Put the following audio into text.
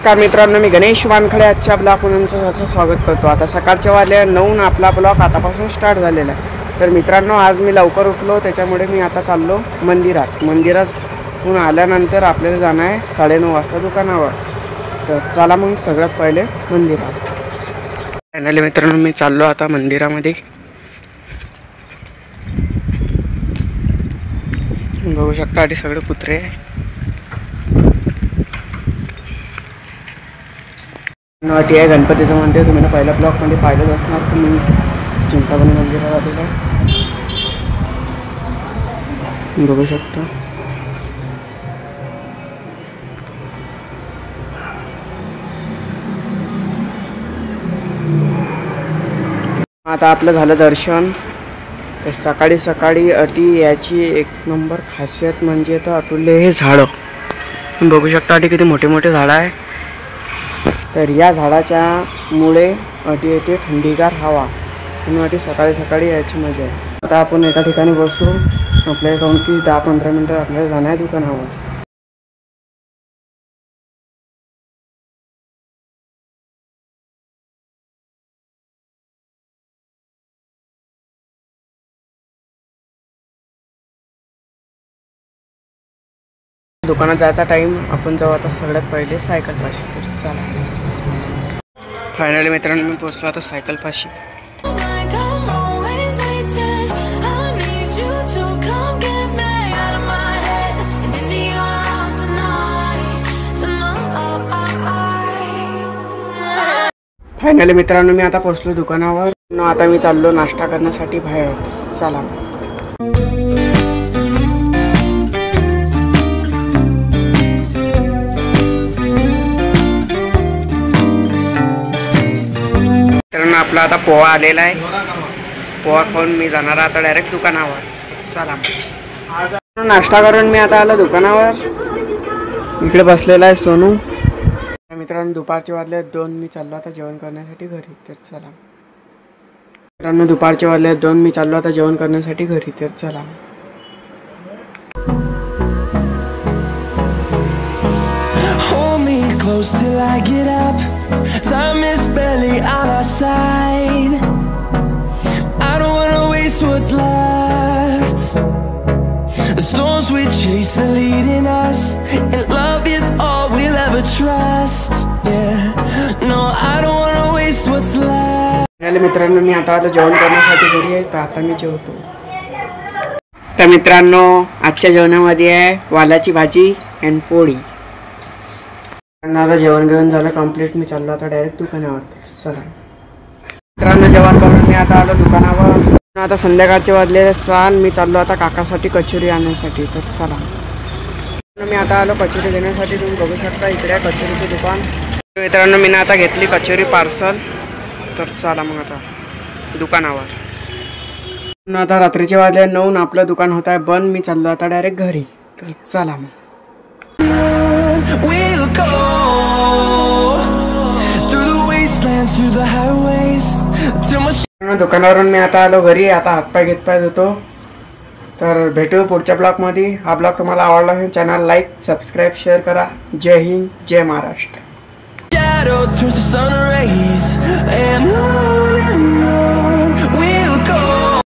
नमस्कार मित्रांनो, मी गणेश वानखडे आजच्या ब्लॉगमध्ये तुमचं असं स्वागत करतो। आता सकाळच्या वाजले 9 आपला ब्लॉग आतापासून स्टार्ट झालेला आहे। तर मित्रांनो, आज मी लवकर उठलो, त्याच्यामुळे मी आता चाललो मंदिरातून आल्यानंतर आपल्याला जाणं आहे 9:30 वाजता दुकानावर। तर चला मग सगळ्यात पहिले मंदिरात। फायनली मित्रांनो, मी चाललो आता मंदिरामध्ये। बघू शकता आधी सगळे कुत्रे नटी आहे। गणपतीचं मंदिर तुम्ही पहिल्या ब्लॉकमध्ये पाहिलंच असणार। तुम्ही चिंतामणी मंदिरात आलेलं बघू शकता। आता आपलं झालं दर्शन। तर सकाळी सकाळी अटी याची एक नंबर खासियत म्हणजे तर अटुले हे झाडं बघू शकता। अटी किती मोठे मोठे झाडं आहे। तर या झाडाच्या मुळे अटी येते थंडीगार हवा आणि अटी सकाळी सकाळी याची मजा आहे। आता आपण एका ठिकाणी बसू। आपल्याला जाऊन की 10-15 मिनटं आपल्याला जाणं आहे दुकानावर। दुकानात जायचा टाइम आपण जाऊ आता सगळ्यात पहिले सायकल पाशी। तर चला फायनली मित्रांनो, मी पोहोचलो आता सायकल पाशी। फायनली मित्रांनो, मी आता पोहोचलो दुकानावर। आता मी चाललो नाश्ता करण्यासाठी बाहेर। चला आपला आता पोहा आलेला आहे। पोहा खाऊन मी जाणार आता डायरेक्ट दुकानावर। चला नाश्ता करून मी आता आलो दुकानावर। इकडे बसलेला आहे सोनू। मित्रांनो, दुपारचे वाजले 2। मी चाललो आता जेवण करण्यासाठी घरी। तर चला मित्रांनो, दुपारचे वाजले 2। मी चाललो आता जेवण करण्यासाठी घरी। तर चला close till I get up. Time is barely on our side. I don't wanna waste what's left. The storms we chase are leading us, and love is all we'll ever trust. Yeah, no, I don't wanna waste what's left. मित्रांनो, मी आता आलो जेवण करण्यासाठी घरी आहे। तर आता मी जेवतो। तर मित्रांनो, आजच्या जेवणामध्ये आहे वालाची भाजी आणि पोळी। आता जेवण घेऊन झालं कंप्लीट। मी चाललो आता डायरेक्ट दुकानावर। चला मित्रांनो, जेवण करून मी आता आलो दुकानावर। आता संध्याकाळचे वाजले 6। मी चाललो आता काकासाठी कचोरी आणण्यासाठी। तर चला मी आता आलो कचोरी घेण्यासाठी। तुम्ही बघू शकता इकडे कचोरीचे दुकान। मित्रांनो, मी आता घेतली कचोरी पार्सल। तर चला मग आता दुकानावर। आता रात्रीचे वाजले 9। आपलं दुकान होत आहे बंद। मी चाललो आता डायरेक्ट घरी। तर चला मग We'll go through the wastelands, through the highways till my दुकानावरून मी आता आलो घरी। आता हातपाय घेतपाय धुतो। तर भेटू पुढच्या ब्लॉगमध्ये। हा ब्लॉग तुम्हाला आवडला असेल चॅनल लाईक सबस्क्राईब शेअर करा। जय हिंद, जय Maharashtra. shadow turns to sun rays and